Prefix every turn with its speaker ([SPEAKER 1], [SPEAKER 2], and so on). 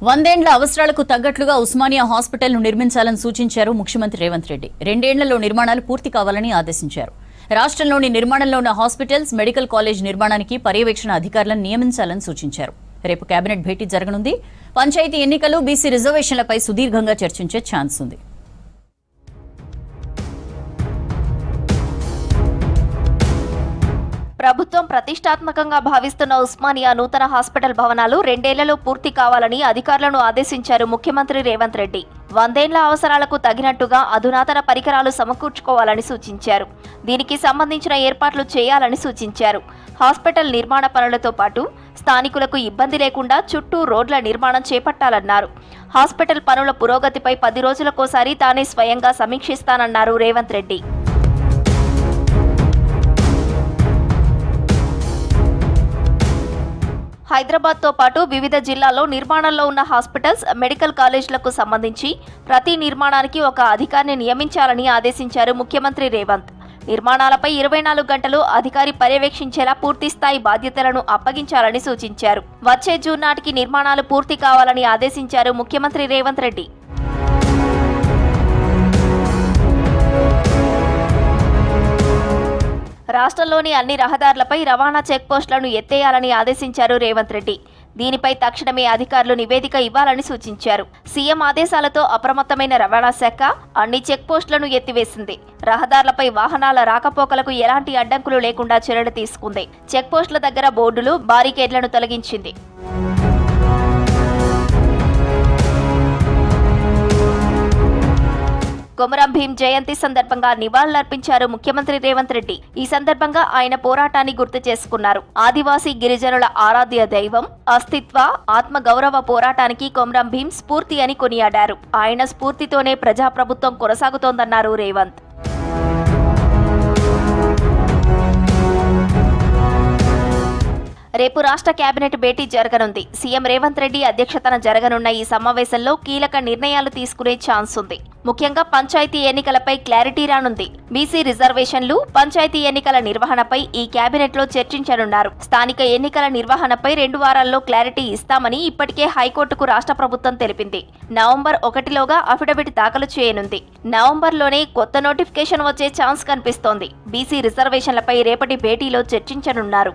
[SPEAKER 1] వందేండ్ల అవసరాలకు తగ్గట్లుగా ఉస్మానియా హాస్పిటల్ను నిర్మించాలని సూచించారు ముఖ్యమంత్రి రేవంత్ రెడ్డి. 2 ఏళ్లలో నిర్మాణాలు పూర్తి కావాలని ఆదేశించారు. రాష్ట్రంలోని నిర్మాణంలో ఉన్న హాస్పిటల్స్, మెడికల్ కాలేజ్ నిర్మాణానికి పర్యవేక్షణ అధికారులను నియమించాలని సూచించారు. రేపు కేబినెట్ భేటీ జరగనుంది. పంచాయతీ ఎన్నికలు, బీసీ రిజర్వేషన్లపై సుదీర్ఘంగా చర్చించే ఛాన్స్ ఉంది.
[SPEAKER 2] ప్రభుత్వం ప్రతిష్టాత్మకంగా భావిస్తున్న ఉస్మానియా నూతన హాస్పిటల్ భవనాలు 2 ఏళ్లలో పూర్తి కావాలని అధికారులను ఆదేశించారు ముఖ్యమంత్రి రేవంత్ రెడ్డి. 100 ఏళ్ల అవసరాలకు తగినట్టుగా అధునాతన పరికరాలు సమకూర్చుకోవాలని సూచించారు. దీనికి సంబంధించిన ఏర్పాట్లు చేయాలని సూచించారు. హాస్పిటల్ నిర్మాణ పనులతో పాటు స్థానికులకు ఇబ్బంది లేకుండా చుట్టూ రోడ్ల నిర్మాణం చేపట్టాలన్నారు. హాస్పిటల్ పనుల పురోగతిపై 10 రోజులకోసారి తానే స్వయంగా సమీక్షిస్తానన్నారు రేవంత్ రెడ్డి. హైదరాబాద్తో పాటు వివిధ జిల్లాల్లో నిర్మాణంలో ఉన్న హాస్పిటల్స్, మెడికల్ కాలేజీలకు సంబంధించి ప్రతి నిర్మాణానికి ఒక అధికారిని నియమించాలని ఆదేశించారు ముఖ్యమంత్రి రేవంత్. నిర్మాణాలపై 24 గంటలు అధికారి పర్యవేక్షించేలా పూర్తిస్థాయి బాధ్యతలను అప్పగించాలని సూచించారు. వచ్చే జూన్ నాటికి నిర్మాణాలు పూర్తి కావాలని ఆదేశించారు ముఖ్యమంత్రి రేవంత్ రెడ్డి. రాష్ట్రంలోని అన్ని రహదారులపై రవాణా చెక్పోస్టులను ఎత్తేయాలని ఆదేశించారు రేవంత్ రెడ్డి. దీనిపై తక్షణమే అధికారులు నివేదిక ఇవ్వాలని సూచించారు. సీఎం ఆదేశాలతో అప్రమత్తమైన రవాణా శాఖ అన్ని చెక్పోస్టులను ఎత్తివేసింది. రహదారులపై వాహనాల రాకపోకలకు ఎలాంటి అడ్డంకులు లేకుండా చర్యలు తీసుకుంది. చెక్పోస్టుల దగ్గర బోర్డులు, బారికేడ్లను తొలగించింది. కొమరం భీం జయంతి సందర్భంగా నివాళులర్పించారు ముఖ్యమంత్రి రేవంత్ రెడ్డి. ఈ సందర్భంగా ఆయన పోరాటాన్ని గుర్తు చేసుకున్నారు. ఆదివాసీ గిరిజనుల ఆరాధ్య దైవం, అస్తిత్వ, ఆత్మ గౌరవ పోరాటానికి కొమరం భీం స్ఫూర్తి అని కొనియాడారు. ఆయన స్ఫూర్తితోనే ప్రజాప్రభుత్వం కొనసాగుతోందన్నారు రేవంత్. రేపు రాష్ట్ర కేబినెట్ భేటీ జరగనుంది. సీఎం రేవంత్ రెడ్డి అధ్యక్షతన జరగనున్న ఈ సమావేశంలో కీలక నిర్ణయాలు తీసుకునే ఛాన్స్ ఉంది. ముఖ్యంగా పంచాయతీ ఎన్నికలపై క్లారిటీ రానుంది. బీసీ రిజర్వేషన్లు, పంచాయతీ ఎన్నికల నిర్వహణపై ఈ కేబినెట్లో చర్చించనున్నారు. స్థానిక ఎన్నికల నిర్వహణపై 2 వారాల్లో క్లారిటీ ఇస్తామని ఇప్పటికే హైకోర్టుకు రాష్ట్ర ప్రభుత్వం తెలిపింది. నవంబర్ 1లోగా అఫిడవిట్ దాఖలు చేయనుంది. నవంబర్లోనే కొత్త నోటిఫికేషన్ వచ్చే ఛాన్స్ కనిపిస్తోంది. బీసీ రిజర్వేషన్లపై రేపటి భేటీలో చర్చించనున్నారు.